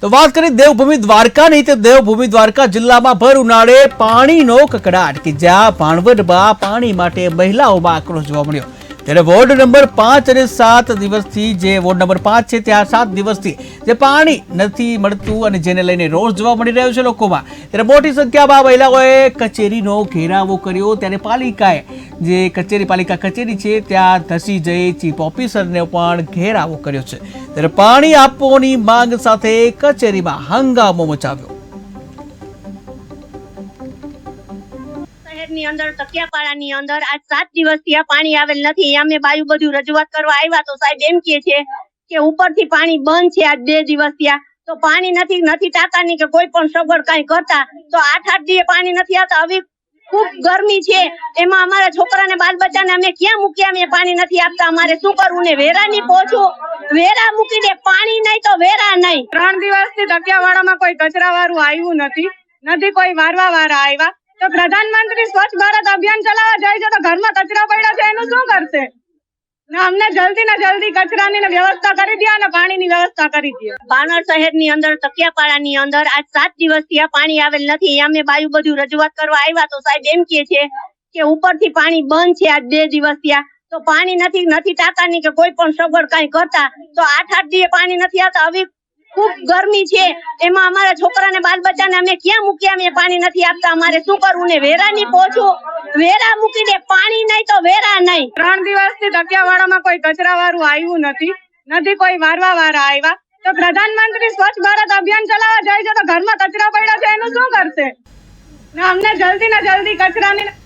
તો વાત કરીએ દેવભૂમિ દ્વારકાની તો દેવભૂમિ દ્વારકા જિલ્લામાં ભર ઉનાળે પાણીનો કકડાટ કે જ્યાં ભાણવડમાં પાણી માટે મહિલાઓમાં આક્રોશ જોવા મળ્યો। ત્યારે વોર્ડ નંબર 5 અને 7 દિવસથી જે વોર્ડ નંબર 5 છે ત્યાં 7 દિવસથી જે પાણી નથી મળતું અને જેને લઈને રોષ જોવા મળી રહ્યો છે લોકોમાં। ત્યારે મોટી સંખ્યામાં મહિલાઓએ કચેરીનો ઘેરાવો કર્યો। ત્યારે પાલિકાએ જે પાલિકા કચેરી છે ત્યાં ધસી જઈ ચીફ ઓફિસરને પણ ઘેરાવો કર્યો છે। ત્યારે પાણી આપવાની માંગ સાથે કચેરીમાં હંગામો મચાવ્યો। ની અંદર તકિયાપાડાની અંદર આજ 7 દિવસથી આ પાણી આવેલ નથી। અમે બાયુ બધું રજૂઆત કરવા આવ્યા તો સાહેબ એમ કહે છે કે ઉપરથી પાણી બંધ છે। આજ 2 દિવસથી તો પાણી નથી ટાંકાની કે કોઈ પણ સગવડ કાંઈ કરતા તો 8 દિવસ પાણી નથી આવતા। હવે ખૂબ ગરમી છે, એમાં અમારા છોકરાને બાલ બચ્ચાને અમે ક્યાં મૂક્યા? અમે પાણી નથી આપતા, અમારે શું કરવું? ને વેરાની પહોંચવું, વેરા મૂકી દે, પાણી નહીં તો વેરા નહીં। 3 દિવસથી તકિયાવાડામાં કોઈ કચરા વાળું આવ્યું નથી કોઈ વારવા વાળા આવ્યા। તો પ્રધાનમંત્રી સ્વચ્છ ભારત અભિયાન ચલાવવા જાય છે તો ઘરમાં કચરા પડ્યા છે એનું શું કરશે? અમને જલ્દી ને જલ્દી કચરાની વ્યવસ્થા કરી દે અને પાણીની વ્યવસ્થા કરી દે। ભાણવડ શહેરની અંદર તકિયાપાડાની અંદર આજ 7 દિવસથી આ પાણી આવેલ નથી। અમે બાયુ બધું રજૂઆત કરવા આવ્યા તો સાહેબ એમ કહે છે કે ઉપરથી પાણી બંધ છે આજ 2 દિવસથી તો પાણી નથી ટાંકાની કે કોઈ પણ સગવડ કાંઈ કરતા તો 8 દિવસ પાણી નથી આવતા। હવે ખૂબ ગરમી છે, એમાં અમારા છોકરાને બાલ બચ્ચાને અમે ક્યાં મૂક્યા? અમે પાણી નથી આપતા, અમારે શું કરવું? ને વેરાની પહોંચવું, વેરા મૂકી દે, પાણી નહીં તો વેરા નહીં। 3 દિવસથી તકિયાવાડામાં કોઈ કચરા વાળું આવ્યું નથી કોઈ વારવા વાળા આવ્યા। તો પ્રધાનમંત્રી સ્વચ્છ ભારત અભિયાન ચલાવવા જાય છે તો ઘરમાં કચરા પડ્યા છે એનું શું કરશે? અમને જલ્દી ને જલ્દી કચરાની